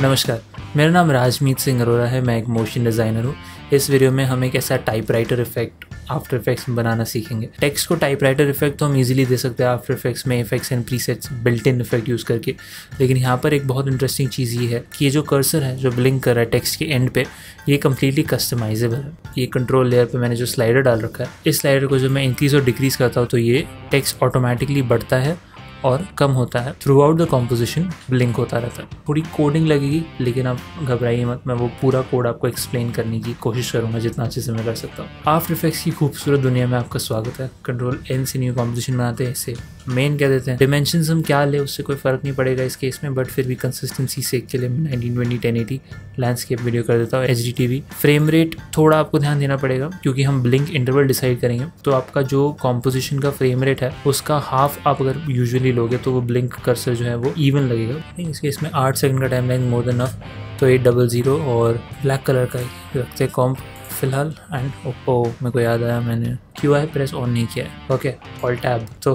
नमस्कार, मेरा नाम राजमीत सिंह अरोरा है। मैं एक मोशन डिज़ाइनर हूँ। इस वीडियो में हम एक ऐसा टाइपराइटर इफेक्ट आफ्टर इफेक्ट्स में बनाना सीखेंगे। टेक्स्ट को टाइपराइटर इफेक्ट तो हम इजीली दे सकते हैं आफ्टर इफेक्ट्स में effects and presets built in effect use करके। लेकिन यहाँ पर एक बहुत इंटरेस्टिंग चीज़ ये है कि ये जो कर्सर है जो ब्लिंक कर रहा है टेक्स्ट के एंड पे, ये कम्प्लीटली कस्टमाइजेबल है। ये कंट्रोल लेयर पे मैंने जो स्लाइडर डाल रखा है, इस स्लाइडर को जब मैं इंक्रीज़ और डिक्रीज़ करता हूँ तो ये टेक्स्ट ऑटोमेटिकली बढ़ता है और कम होता है। Through out the composition blink होता रहता है। थोड़ी कोडिंग लगेगी, लेकिन आप घबराइए मत, मैं वो पूरा कोड आपको एक्सप्लेन करने की कोशिश करूंगा जितना अच्छे से मैं कर सकता हूँ। आफ्टर इफेक्ट्स की खूबसूरत दुनिया में आपका स्वागत है। कंट्रोल एन से न्यू कॉम्पोजिशन बनाते हैं, इसे मेन कह देते हैं। डिमेंशंस हम क्या ले उससे कोई फ़र्क नहीं पड़ेगा इस केस में, बट फिर भी कंसिस्टेंसी सेक के लिए मैं 1920 1080 लैंडस्केप वीडियो कर देता हूँ HDTV। फ्रेम रेट थोड़ा आपको ध्यान देना पड़ेगा क्योंकि हम ब्लिंक इंटरवल डिसाइड करेंगे, तो आपका जो कॉम्पोजिशन का फ्रेम रेट है उसका हाफ आप अगर यूजुअली लोगे तो वो ब्लिंक कर्सर जो है वो इवन लगेगा। इस केस में 8 सेकंड का time line more than enough, तो 800 और ब्लैक कलर का ही रखते हैं कॉम्प फिलहाल। एंड मेरे को याद आया, मैंने QI प्रेस ऑन नहीं किया है। ओके, ऑल टैब, तो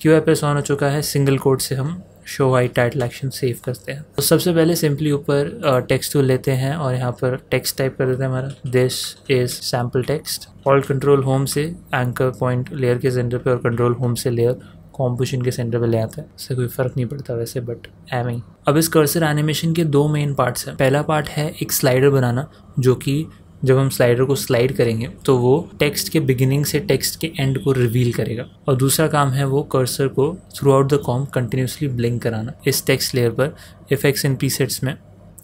QI प्रेस ऑन हो चुका है। सिंगल कोड से हम show height title action save करते हैं। तो सबसे पहले सिंपली ऊपर टेक्स्ट टूल लेते हैं और यहाँ पर टेक्स्ट टाइप कर देते हैं हमारा, this is sample text. Alt control home से एंकर पॉइंट लेयर के सेंटर पे और कंट्रोल होम से लेयर कॉम्पोजिशन के सेंटर पे ले आता है। इससे कोई फ़र्क नहीं पड़ता वैसे, बट एम। अब इस कर्सर एनिमेशन के दो मेन पार्ट्स हैं। पहला पार्ट है एक स्लाइडर बनाना, जो कि जब हम स्लाइडर को स्लाइड करेंगे तो वो टेक्स्ट के बिगिनिंग से टेक्स्ट के एंड को रिवील करेगा। और दूसरा काम है वो कर्सर को through out the com continuously blink कराना। इस टेक्स्ट लेयर पर इफेक्ट्स एंड प्रीसेट्स में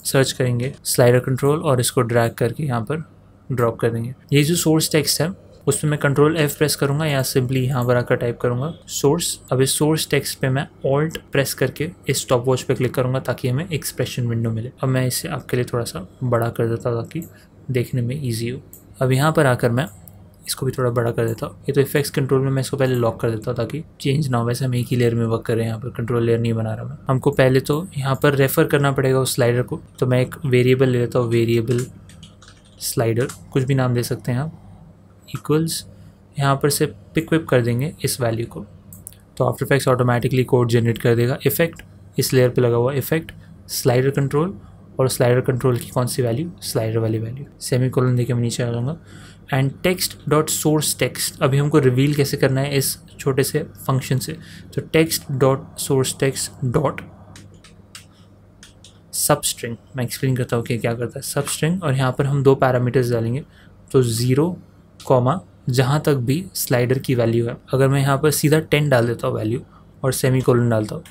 सर्च करेंगे स्लाइडर कंट्रोल और इसको ड्रैग करके यहाँ पर ड्रॉप कर देंगे। ये जो सोर्स टेक्स्ट है उसमें मैं कंट्रोल F प्रेस करूँगा या सिंपली यहाँ पर आकर टाइप करूँगा सोर्स। अब इस सोर्स टेक्स्ट पे मैं ऑल्ट प्रेस करके इस स्टॉप वॉच पे क्लिक करूँगा ताकि हमें एक्सप्रेशन विंडो मिले। अब मैं इसे आपके लिए थोड़ा सा बड़ा कर देता हूँ ताकि देखने में ईजी हो। अब यहाँ पर आकर मैं इसको भी थोड़ा बड़ा कर देता हूँ। ये तो इफेक्ट्स कंट्रोल में मैं इसको पहले लॉक कर देता हूँ ताकि चेंज ना हो। वैसे हम एक ही लेयर में वर्क कर रहे हैं, यहाँ पर कंट्रोल लेयर नहीं बना रहा मैं। हमको पहले तो यहाँ पर रेफ़र करना पड़ेगा उस स्लाइडर को, तो मैं एक वेरिएबल ले लेता हूँ, वेरिएबल स्लाइडर, कुछ भी नाम दे सकते हैं आप, इक्वल्स। यहाँ पर से पिक विप कर देंगे इस वैल्यू को, तो after effects automatically code generate कर देगा। इफेक्ट, इस लेयर पे लगा हुआ इफेक्ट, स्लाइडर कंट्रोल, और स्लाइडर कंट्रोल की कौन सी वैल्यू, स्लाइडर वाली वैल्यू। सेमीकोलन देके मैं नीचे आ जाऊँगा। And text dot source text, अभी हमको रिवील कैसे करना है इस छोटे से फंक्शन से, तो text dot source text dot सब स्ट्रिंग। मैं एक्सप्लेन करता हूँ कि क्या करता है सब स्ट्रिंग। और यहाँ पर हम दो पैरामीटर्स डालेंगे, तो 0, जहाँ तक भी स्लाइडर की वैल्यू है। अगर मैं यहाँ पर सीधा 10 डाल देता हूँ वैल्यू और सेमीकोलन डालता हूँ,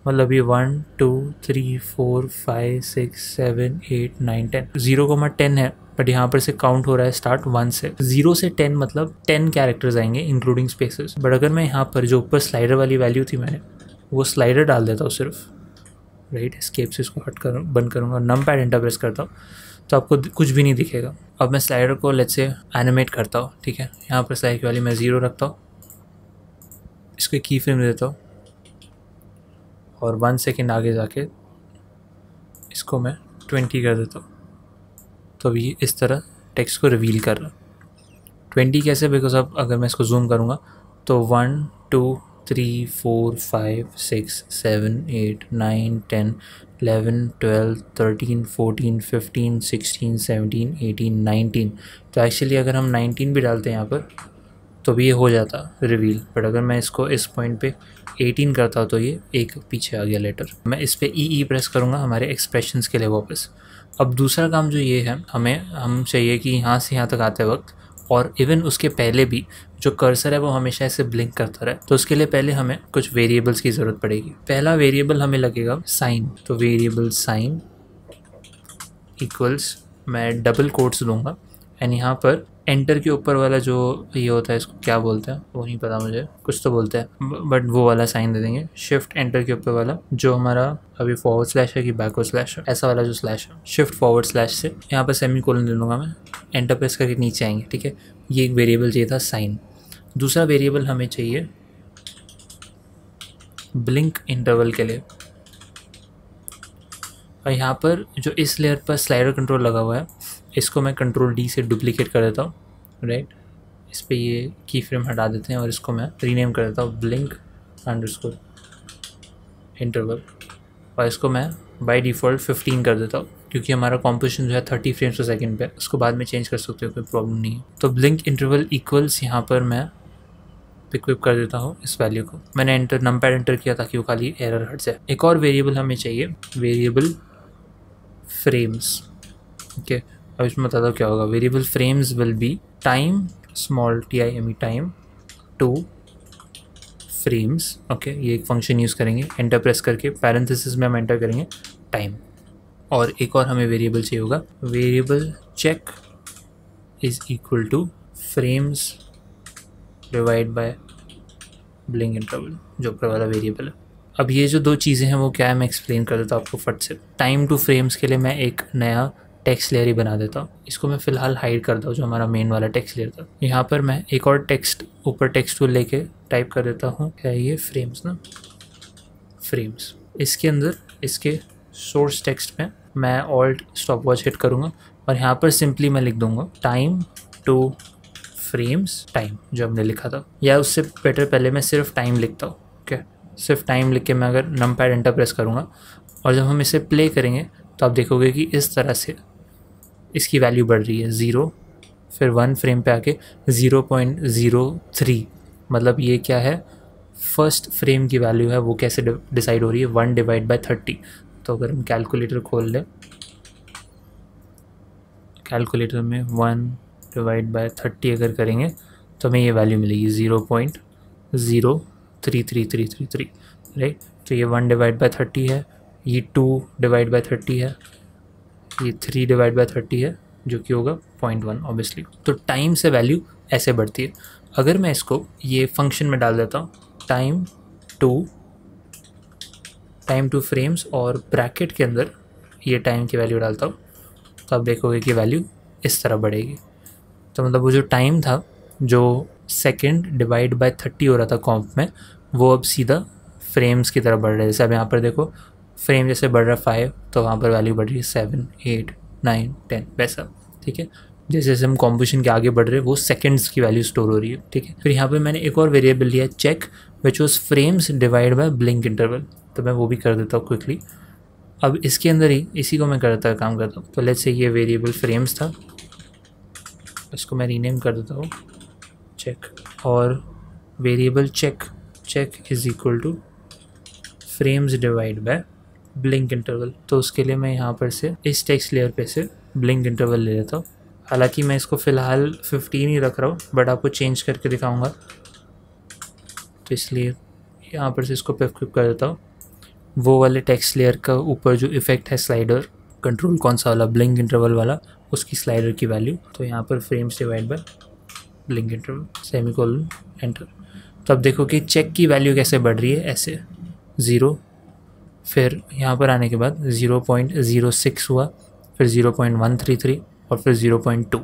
मतलब ये 1 2 3 4 5 6 7 8 9 10, 0,10 है, बट यहाँ पर से काउंट हो रहा है स्टार्ट 1 से। 0 से 10 मतलब 10 कैरेक्टर्स आएंगे इंक्लूडिंग स्पेसेस। बट अगर मैं यहाँ पर जो ऊपर स्लाइडर वाली वैल्यू थी मैंने वो स्लाइडर डाल देता हूँ सिर्फ, राइट, एस्केप से इसको हट कर बंद करूँगा, नंपैड एंटर प्रेस करता हूँ, तो आपको कुछ भी नहीं दिखेगा। अब मैं स्लाइडर को लेट्स से एनिमेट करता हूँ, ठीक है। यहाँ पर स्लाइडर की वैल्यू मैं 0 रखता हूँ, इसको की फ्रेम देता हूँ और 1 सेकेंड आगे जाके इसको मैं 20 कर देता हूँ। तो अभी इस तरह टेक्स्ट को रिवील कर रहा। 20 कैसे, बिकॉज अब अगर मैं इसको जूम करूँगा तो 1 2 3 4 5 6 7 8 9 10 11 12 13 14 15 16 17 18 19। तो एक्चुअली अगर हम 19 भी डालते हैं यहाँ पर तो भी ये हो जाता रिवील, बट अगर मैं इसको इस पॉइंट पे 18 करता हूँ तो ये एक पीछे आ गया लेटर। मैं इस पे ई प्रेस करूँगा हमारे एक्सप्रेशंस के लिए वापस। अब दूसरा काम जो ये है, हम चाहिए कि यहाँ से यहाँ तक आते वक्त और इवन उसके पहले भी जो कर्सर है वो हमेशा ऐसे ब्लिंक करता रहे, तो उसके लिए पहले हमें कुछ वेरिएबल्स की ज़रूरत पड़ेगी। पहला वेरिएबल हमें लगेगा साइन, तो वेरिएबल साइन इक्वल्स, मैं डबल कोट्स दूंगा एंड यहाँ पर एंटर के ऊपर वाला जो ये होता है इसको क्या बोलते हैं वो नहीं पता मुझे, कुछ तो बोलते हैं, बट वो वाला साइन दे देंगे। शिफ्ट एंटर के ऊपर वाला जो हमारा अभी फॉरवर्ड स्लैश है कि बैकवर्ड स्लैश है, ऐसा वाला जो स्लैश है, शिफ्ट फॉरवर्ड स्लैश से यहाँ पर सेमीकोलन दे दूँगा मैं, एंटर प्रेस करके नीचे आएंगे, ठीक है। ये एक वेरिएबल चाहिए था साइन। दूसरा वेरिएबल हमें चाहिए ब्लिंक इंटरवल के लिए, और यहाँ पर जो इस लेयर पर स्लाइडर कंट्रोल लगा हुआ है इसको मैं कंट्रोल D से डुप्लीकेट कर देता हूँ, राइट। इस पे ये की फ्रेम हटा देते हैं और इसको मैं रीनेम कर देता हूँ ब्लिंक अंडरस्कोर इंटरवल, और इसको मैं बाय डिफ़ॉल्ट 15 कर देता हूँ, क्योंकि हमारा कॉम्पोजिशन जो है 30 फ्रेम्स पर सेकंड पे, उसको बाद में चेंज कर सकते हो, कोई प्रॉब्लम नहीं है। तो ब्लिंक इंटरवल इक्वल्स यहाँ पर मैं पिकअप कर देता हूँ इस वैल्यू को। मैंने नंपैड एंटर किया ताकि वो खाली एरर हट जाए। एक और वेरिएबल हमें चाहिए, वेरिएबल फ्रेम्स। ओके, अब इसमें बता दो क्या होगा। Variable frames will be time, small time time to frames. Okay, ये एक फंक्शन यूज़ करेंगे, एंटर प्रेस करके पैरेंथेसिस में हम एंटर करेंगे टाइम। और एक और हमें वेरिएबल चाहिए होगा, variable check is equal to frames divide by blink interval, जो ऊपर वाला वेरिएबल है। अब ये जो दो चीज़ें हैं वो क्या है, मैं एक्सप्लेन कर देता हूँ आपको फट से। टाइम टू फ्रेम्स के लिए मैं एक नया टेक्स्ट लेयर ही बना देता हूँ। इसको मैं फ़िलहाल हाइड करता हूँ, जो हमारा मेन वाला टेक्स्ट लेयर था। यहाँ पर मैं एक और टेक्स्ट ऊपर टेक्स्ट टूल लेके टाइप कर देता हूँ, क्या ये फ्रेम्स ना, फ्रेम्स। इसके अंदर इसके सोर्स टेक्स्ट में मैं ऑल्ट स्टॉप वॉच हिट करूँगा और यहाँ पर सिंपली मैं लिख दूँगा टाइम टू फ्रेम्स टाइम, जो हमने लिखा था। या उससे बेटर पहले मैं सिर्फ टाइम लिखता हूँ। ओके, सिर्फ टाइम लिख के मैं अगर नंपैड एंटर प्रेस करूँगा और जब हम इसे प्ले करेंगे तो आप देखोगे कि इस तरह से इसकी वैल्यू बढ़ रही है। 0, फिर 1 फ्रेम पे आके 0.03, मतलब ये क्या है, फर्स्ट फ्रेम की वैल्यू है वो कैसे डिसाइड हो रही है, 1 डिवाइड बाय 30। तो अगर हम कैलकुलेटर खोल लें, कैलकुलेटर में 1 डिवाइड बाय 30 अगर करेंगे तो हमें ये वैल्यू मिलेगी 0.033333, राइट। तो ये 1 डिवाइड बाय 30 है, ये 2 डिवाइड बाय 30 है, ये 3 डिवाइड बाय 30 है, जो कि होगा 0.1 ऑब्वियसली। तो टाइम से वैल्यू ऐसे बढ़ती है। अगर मैं इसको ये फंक्शन में डाल देता हूँ, टाइम टू फ्रेम्स और ब्रैकेट के अंदर ये टाइम की वैल्यू डालता हूँ, तो आप देखोगे कि वैल्यू इस तरह बढ़ेगी। तो मतलब वो जो टाइम था, जो सेकंड डिवाइड बाय 30 हो रहा था कॉम्प में, वो अब सीधा फ्रेम्स की तरफ बढ़ रहा है। जैसे अब यहाँ पर देखो, फ्रेम जैसे बढ़ रहा है 5, तो वहाँ पर वैल्यू बढ़ रही है 7, 8, 9, 10, वैसा। ठीक है, जैसे जैसे हम कॉम्पोजिशन के आगे बढ़ रहे हैं वो सेकंड्स की वैल्यू स्टोर हो रही है। ठीक है, फिर यहाँ पे मैंने एक और वेरिएबल लिया check, which was frames divide by blink interval, तो मैं वो भी कर देता हूँ क्विकली। अब इसके अंदर ही इसी को मैं करता काम करता हूँ। तो लेट्स से ये वेरिएबल फ्रेम्स था, इसको मैं रीनेम कर देता हूँ चेक, और variable check is equal to frames divide by blink interval. तो उसके लिए मैं यहाँ पर से इस टेक्स्ट लेयर पे से ब्लिंक इंटरवल ले लेता हूँ। हालांकि मैं इसको फ़िलहाल 15 ही रख रहा हूँ, बट आपको चेंज करके दिखाऊंगा, तो इसलिए यहाँ पर से इसको पिक कर देता हूँ। वो वाले टेक्स्ट लेयर का ऊपर जो इफेक्ट है स्लाइडर कंट्रोल, कौन सा वाला, ब्लिंक इंटरवल वाला, उसकी स्लाइडर की वैल्यू। तो यहाँ पर frames divide by blink interval, semicolon, enter. तो अब देखो कि चेक की वैल्यू कैसे बढ़ रही है, ऐसे 0, फिर यहाँ पर आने के बाद 0.06 हुआ, फिर 0.133 और फिर 0.2।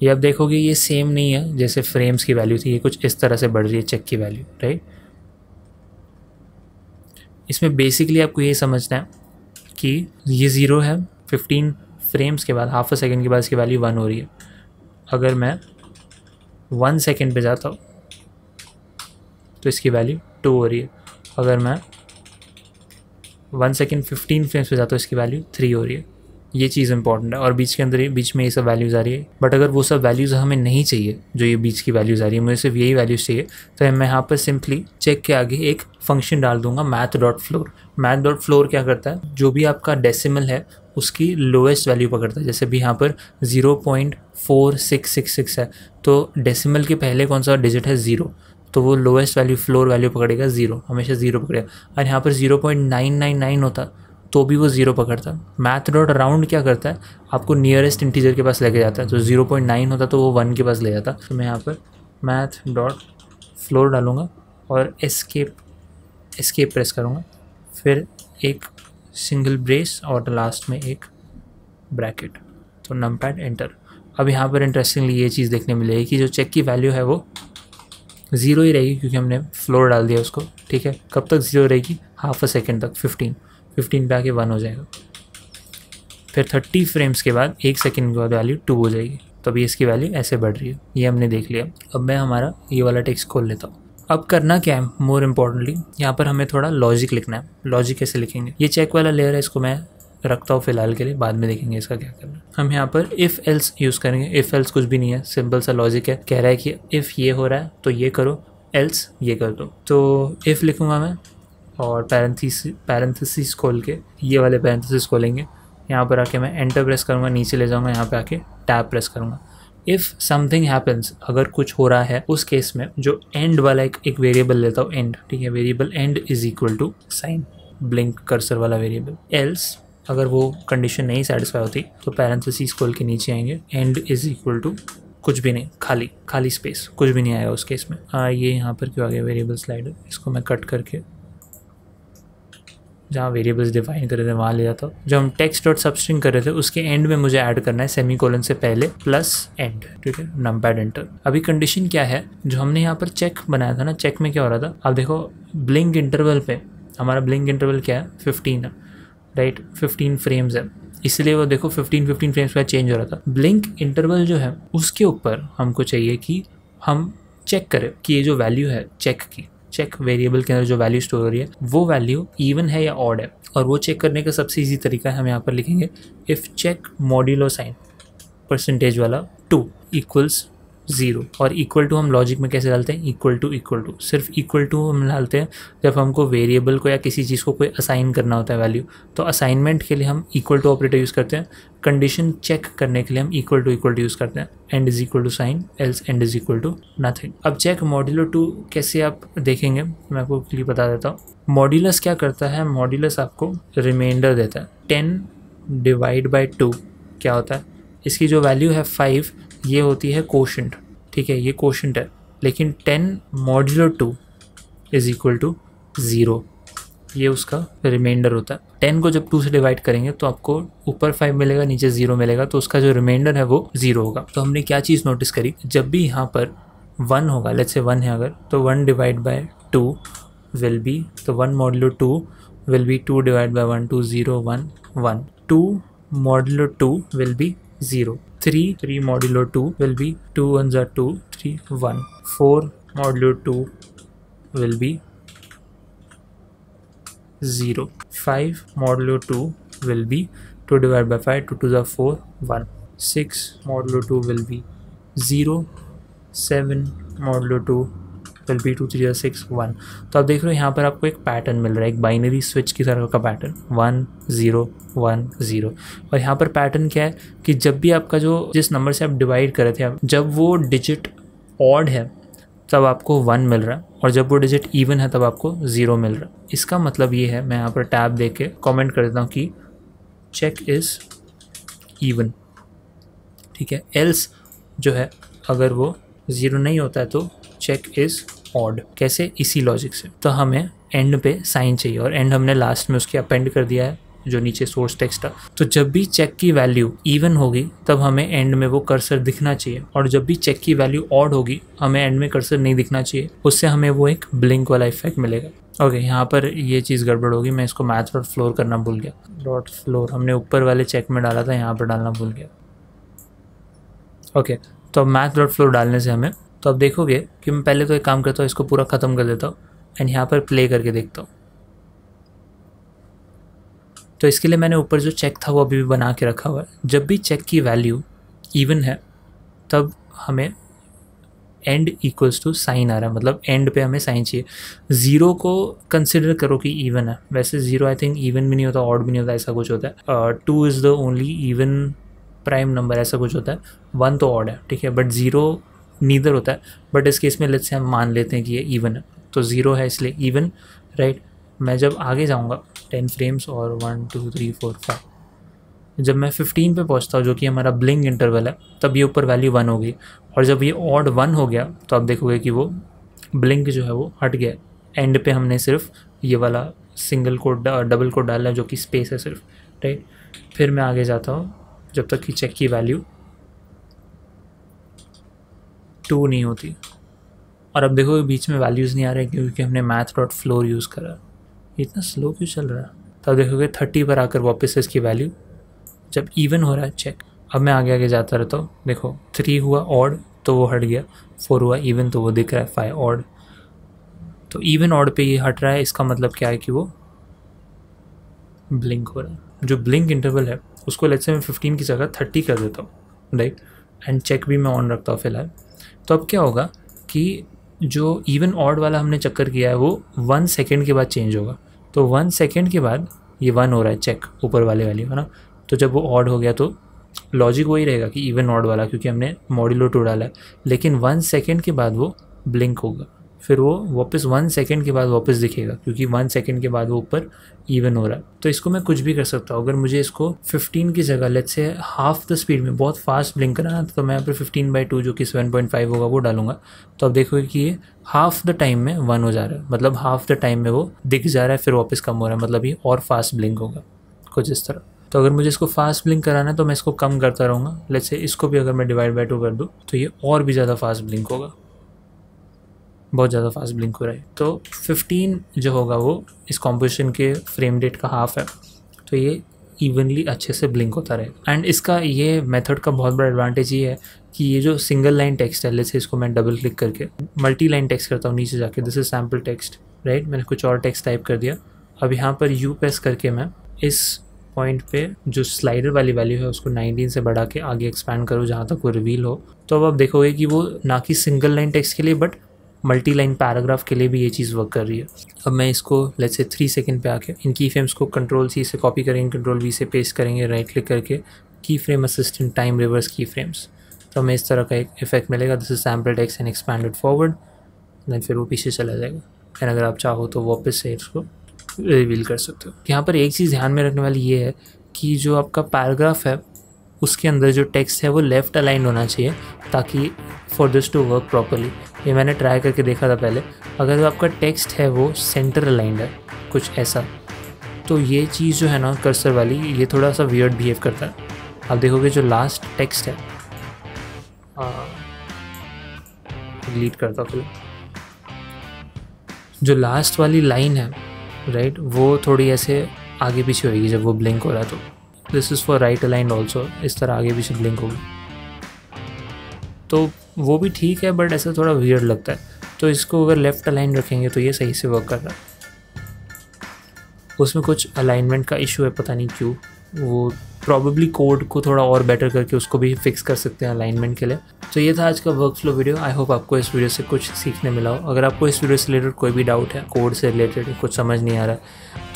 ये अब देखोगे ये सेम नहीं है जैसे फ्रेम्स की वैल्यू थी, ये कुछ इस तरह से बढ़ रही है चेक की वैल्यू, राइट। इसमें बेसिकली आपको ये समझना है कि ये 0 है, 15 फ्रेम्स के बाद हाफ अ सेकेंड के बाद इसकी वैल्यू 1 हो रही है। अगर मैं 1 सेकेंड पे जाता हूँ तो इसकी वैल्यू 2 हो रही है। अगर मैं 1 सेकेंड 15 फ्रेम्स पे जाता हूँ इसकी वैल्यू 3 हो रही है। ये चीज़ इंपॉर्टेंट है, और बीच के अंदर बीच में ये सब वैल्यूज़ आ रही है। बट अगर वो सब वैल्यूज़ हमें नहीं चाहिए, जो ये बीच की वैल्यूज़ आ रही है, मुझे सिर्फ यही वैल्यूज़ चाहिए, तो मैं यहाँ पर सिंपली चेक के आगे एक फंक्शन डाल दूंगा math.floor। math.floor क्या करता है, जो भी आपका डेसिमल है उसकी लोएस्ट वैल्यू पकड़ता है। जैसे भी यहाँ पर 0.4666 है, तो डेसिमल के पहले कौन सा डिजिट है, 0, तो वो लोएस्ट वैल्यू फ्लोर वैल्यू पकड़ेगा 0, हमेशा 0 पकड़ेगा। और यहाँ पर 0.999 होता तो भी वो 0 पकड़ता। मैथ डॉट राउंड क्या करता है, आपको नियरेस्ट इंटीजर के पास लेके जाता है। तो 0.9 होता तो वो 1 के पास ले जाता। तो मैं यहाँ पर मैथ डॉट फ्लोर डालूँगा और एस्केप प्रेस करूँगा, फिर एक सिंगल ब्रेस और लास्ट में एक ब्रैकेट, तो नमपैड एंटर। अब यहाँ पर इंटरेस्टिंगली ये चीज़ देखने मिलेगी कि जो चेक की वैल्यू है वो 0 ही रहेगी, क्योंकि हमने फ्लोर डाल दिया उसको। ठीक है, कब तक 0 रहेगी, हाफ अ सेकेंड तक, 15 पे आके 1 हो जाएगा। फिर 30 फ्रेम्स के बाद 1 सेकेंड के बाद वैल्यू 2 हो जाएगी। तो अभी इसकी वैल्यू ऐसे बढ़ रही है, ये हमने देख लिया। अब मैं हमारा ये वाला टेक्स्ट खोल लेता हूँ। अब करना क्या है, मोर इम्पोर्टेंटली यहाँ पर हमें थोड़ा लॉजिक लिखना है। लॉजिक कैसे लिखेंगे, ये चेक वाला लेयर है, इसको मैं रखता हूँ फिलहाल के लिए, बाद में देखेंगे इसका क्या करना है। हम यहाँ पर इफ़ एल्स यूज़ करेंगे। इफ़ एल्स कुछ भी नहीं है, सिंपल सा लॉजिक है, कह रहा है कि इफ़ ये हो रहा है तो ये करो, एल्स ये कर दो। तो इफ़ लिखूँगा मैं और पैरेंथेसिस खोल के ये वाले पैरेंथेसिस खोलेंगे, यहाँ पर आके मैं एंटर प्रेस करूँगा, नीचे ले जाऊँगा, यहाँ पे आके टैब प्रेस करूँगा। इफ़ समथिंग हैपन्स, अगर कुछ हो रहा है उस केस में जो एंड वाला एक वेरिएबल लेता हूँ, एंड, ठीक है, variable end is equal to sign blink cursor वाला वेरिएबल। एल्स अगर वो कंडीशन नहीं सेटिस्फाई होती तो पैरेंथेसिस खोल के नीचे आएंगे, एंड इज इक्वल टू कुछ भी नहीं, खाली स्पेस, कुछ भी नहीं आएगा उस केस में। ये यहाँ पर क्यों आ गया वेरिएबल स्लाइडर, इसको मैं कट करके जहाँ वेरिएबल्स डिफाइन कर रहे थे वहाँ ले जाता हूँ। जो हम टेक्स्ट डॉट सबस्ट्रिंग कर रहे थे उसके एंड में मुझे ऐड करना है सेमीकोलन से पहले प्लस एंड, ठीक है, नंपैड एंटर। अभी कंडीशन क्या है, जो हमने यहाँ पर चेक बनाया था ना, चेक में क्या हो रहा था, अब देखो ब्लिंक इंटरवल पे हमारा ब्लिंक इंटरवल क्या है, 15 है, राइट, 15 फ्रेम्स है, इसलिए वो देखो 15 फ्रेम्स का चेंज हो रहा था। ब्लिंक इंटरवल जो है उसके ऊपर हमको चाहिए कि हम चेक करें कि ये जो वैल्यू है चेक की, चेक वेरिएबल के अंदर जो वैल्यू स्टोर हो रही है वो वैल्यू इवन है या ऑड है। और वो चेक करने का सबसे इजी तरीका है, हम यहाँ पर लिखेंगे if check modulo sign percentage वाला 2 इक्वल्स 0। और इक्वल टू हम लॉजिक में कैसे डालते हैं, इक्वल टू, सिर्फ इक्वल टू हम डालते हैं जब हमको वेरिएबल को या किसी चीज़ को कोई असाइन करना होता है वैल्यू। तो असाइनमेंट के लिए हम इक्वल टू ऑपरेटर यूज़ करते हैं, कंडीशन चेक करने के लिए हम इक्वल टू यूज़ करते हैं, end is equal to sign, else end is equal to nothing. अब चेक मॉड्यूलो 2 कैसे आप देखेंगे मैं आपको क्लियर बता देता हूँ। मॉड्यूलस क्या करता है, मॉड्यूलस आपको रिमाइंडर देता है। 10 डिवाइड बाई 2 क्या होता है, इसकी जो वैल्यू है 5 ये होती है कोशेंट, ठीक है, ये कोशेंट है, लेकिन 10 मॉड्यूलो 2 इज इक्वल टू 0, ये उसका रिमाइंडर होता है। 10 को जब 2 से डिवाइड करेंगे तो आपको ऊपर 5 मिलेगा, नीचे 0 मिलेगा, तो उसका जो रिमाइंडर है वो 0 होगा। तो हमने क्या चीज़ नोटिस करी, जब भी यहाँ पर 1 होगा, लेट्स से 1 है अगर, तो 1 डिवाइड बाय 2 विल बी, तो 1 modulo 2 will be 2 divide by 1, 2 0 1 1, 2 modulo 2 will be 0, 3 modulo 2 will be 2 1s are 2, 3 1, 4 modulo 2 will be 0, 5 modulo 2 will be 2 divided by 5, 2 2s are 4 1, 6 modulo 2 will be 0, 7 modulo 2 will be 2 3 6 1। तो आप देख रहे हो यहाँ पर आपको एक पैटर्न मिल रहा है, एक बाइनरी स्विच की तरह का पैटर्न, 1 0 1 0। और यहाँ पर पैटर्न क्या है कि जब भी आपका जो जिस नंबर से आप डिवाइड कर रहे थे, जब वो डिजिट ऑड है तब आपको 1 मिल रहा है, और जब वो डिजिट इवन है तब आपको 0 मिल रहा है। इसका मतलब ये है, मैं यहाँ पर टैब दे के कॉमेंट कर देता हूँ कि चेक इज़ इवन, ठीक है, एल्स जो है अगर वो 0 नहीं होता है तो चेक इज़ ऑड। कैसे, इसी लॉजिक से। तो हमें एंड पे साइन चाहिए और एंड हमने लास्ट में उसके अपेंड कर दिया है जो नीचे सोर्स टेक्स्ट था। तो जब भी चेक की वैल्यू इवन होगी तब हमें एंड में वो कर्सर दिखना चाहिए, और जब भी चेक की वैल्यू ऑड होगी हमें एंड में कर्सर नहीं दिखना चाहिए, उससे हमें वो एक ब्लिंक वाला इफेक्ट मिलेगा। ओके, यहाँ पर ये चीज़ गड़बड़ होगी, मैं इसको मैथ डॉट फ्लोर करना भूल गया। डॉट फ्लोर हमने ऊपर वाले चेक में डाला था, यहाँ पर डालना भूल गया। ओके, तो अब मैथ डॉट फ्लोर डालने से हमें, तो अब देखोगे कि मैं पहले तो एक काम करता हूँ, इसको पूरा ख़त्म कर देता हूँ एंड यहाँ पर प्ले करके देखता हूँ। तो इसके लिए मैंने ऊपर जो चेक था वो अभी भी बना के रखा हुआ है। जब भी चेक की वैल्यू इवन है तब हमें एंड इक्वल्स टू साइन आ रहा है, मतलब एंड पे हमें साइन चाहिए। 0 को कंसिडर करो कि इवन है, वैसे 0 आई थिंक इवन भी नहीं होता, ऑड भी नहीं होता, ऐसा कुछ होता है। 2 is the only even prime number, ऐसा कुछ होता है। 1 तो ऑड है, ठीक है, बट 0 नीदर होता है। बट इस केस में लेट्स से हम मान लेते हैं कि ये इवन है, तो 0 है इसलिए इवन, राइट। मैं जब आगे जाऊंगा 10 फ्रेम्स और 1 2 3 4 5, जब मैं 15 पे पहुंचता हूँ जो कि हमारा ब्लिंक इंटरवल है, तब ये ऊपर वैल्यू 1 होगी, और जब ये ऑड 1 हो गया तो आप देखोगे कि वो ब्लिंक जो है वो हट गया। एंड पे हमने सिर्फ ये वाला सिंगल कोड डबल कोड डाला है जो कि स्पेस है सिर्फ, राइट। फिर मैं आगे जाता हूँ जब तक कि चेक की वैल्यू 2 नहीं होती, और अब देखो बीच में वैल्यूज़ नहीं आ रहे क्योंकि हमने मैथ डॉट फ्लोर यूज़ करा। इतना स्लो क्यों चल रहा है? तब देखोगे 30 पर आकर वापस इसकी वैल्यू जब इवन हो रहा है चेक। अब मैं आगे आगे जाता रहता हूँ, देखो 3 हुआ ऑड तो वो हट गया, 4 हुआ इवन तो वो दिख रहा है 5 ऑड, तो इवन ऑड पे ये हट रहा है, इसका मतलब क्या है कि वो ब्लिंक हो रहा है। जो ब्लिंक इंटरवल है उसको लेट्स से मैं 15 की जगह 30 कर देता हूँ, राइट, एंड चेक भी मैं ऑन रखता हूँ फिलहाल। तो अब क्या होगा कि जो इवन ऑड वाला हमने चक्कर किया है वो 1 सेकेंड के बाद चेंज होगा। तो 1 सेकेंड के बाद ये 1 हो रहा है चेक ऊपर वाले है ना। तो जब वो ऑड हो गया तो लॉजिक वही रहेगा कि इवन ऑड वाला, क्योंकि हमने मॉड्यूलो 2 डाला है, लेकिन 1 सेकेंड के बाद वो ब्लिंक होगा, फिर वो वापस 1 सेकेंड के बाद वापस दिखेगा, क्योंकि 1 सेकेंड के बाद वो ऊपर इवन हो रहा है। तो इसको मैं कुछ भी कर सकता हूँ। अगर मुझे इसको 15 की जगह let's say half the speed में बहुत फास्ट ब्लिंक कराना तो मैं यहाँ पर 15/2 जो कि 7.5 होगा वो डालूंगा। तो अब देखोगे कि ये हाफ द टाइम में 1 हो जा रहा है, मतलब हाफ द टाइम में वो दिख जा रहा है, फिर वापस कम हो रहा है, मतलब ये और फास्ट ब्लिंक होगा कुछ इस तरह। तो अगर मुझे इसको फास्ट ब्लिंक कराना है तो मैं इसको कम करता रहूँगा। लेट्स से इसको भी अगर मैं डिवाइड/2 कर दूँ तो ये और भी ज़्यादा फास्ट ब्लिंक होगा, बहुत ज़्यादा फास्ट ब्लिंक हो रहा है। तो 15 जो होगा वो इस कॉम्पोजिशन के फ्रेम रेट का हाफ है, तो ये इवनली अच्छे से ब्लिंक होता रहेगा। एंड इसका ये मेथड का बहुत बड़ा एडवांटेज ये है कि ये जो सिंगल लाइन टेक्स्ट है, लेट्स से इसको मैं डबल क्लिक करके मल्टी लाइन टेक्स्ट करता हूँ नीचे जाके, this is sample text, right, मैंने कुछ और टेक्स्ट टाइप कर दिया। अब यहाँ पर यू प्रेस करके मैं इस पॉइंट पे जो स्लाइडर वाली वैल्यू है उसको 19 से बढ़ा के आगे एक्सपैंड करो जहाँ तक वो रिवील हो। तो अब आप देखोगे कि वो ना कि सिंगल लाइन टेक्स्ट के लिए बट मल्टी लाइन पैराग्राफ के लिए भी ये चीज़ वर्क कर रही है। अब मैं इसको लेट्स से 3 सेकंड पे आके इन की फ्रेम्स को Ctrl+C से कॉपी करेंगे, Ctrl+V से पेस्ट करेंगे, राइट क्लिक करके key frame assistant time reverse key frames, तो हमें इस तरह का एक इफेक्ट मिलेगा। This is sample text and expanded forward, then फिर वो पीछे चला जाएगा। एंड अगर आप चाहो तो वापस से इसको रिवील कर सकते हो। यहाँ पर एक चीज़ ध्यान में रखने वाली ये है कि जो आपका पैराग्राफ है उसके अंदर जो टेक्स्ट है वो लेफ़्ट अलाइन होना चाहिए ताकि for this to work properly. ये मैंने ट्राई करके देखा था पहले। अगर जो आपका टेक्स्ट है वो सेंटर अलाइंड है कुछ ऐसा, तो ये चीज़ जो है ना कर्सर वाली, ये थोड़ा सा वियर्ड बिहेव करता है। आप देखोगे जो लास्ट टेक्स्ट है, डिलीट करता हूँ, जो लास्ट वाली लाइन है राइट, वो थोड़ी ऐसे आगे पीछे होगी जब वो ब्लिंक हो रहा है। तो this is for right aligned also, इस तरह आगे पीछे ब्लिंक होगी तो वो भी ठीक है, बट ऐसा थोड़ा वियर्ड लगता है। तो इसको अगर लेफ़्ट अलाइन रखेंगे तो ये सही से वर्क कर रहा है। उसमें कुछ अलाइनमेंट का इशू है, पता नहीं क्यों, वो प्रॉबेबली कोड को थोड़ा और बेटर करके उसको भी फिक्स कर सकते हैं अलाइनमेंट के लिए। तो ये था आज का work flow video. I hope आपको इस वीडियो से कुछ सीखने मिला हो। अगर आपको इस वीडियो से रिलेटेड कोई भी डाउट है, कोड से रिलेटेड कुछ समझ नहीं आ रहा है,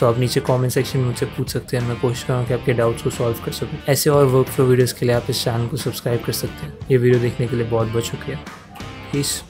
तो आप नीचे कमेंट सेक्शन में मुझसे पूछ सकते हैं। मैं कोशिश करूँगा कि आपके डाउट्स को सॉल्व कर सकूँ। ऐसे और वर्क फ्लो वीडियोज़ के लिए आप इस चैनल को सब्सक्राइब कर सकते हैं। ये वीडियो देखने के लिए बहुत बहुत शुक्रिया। पीस।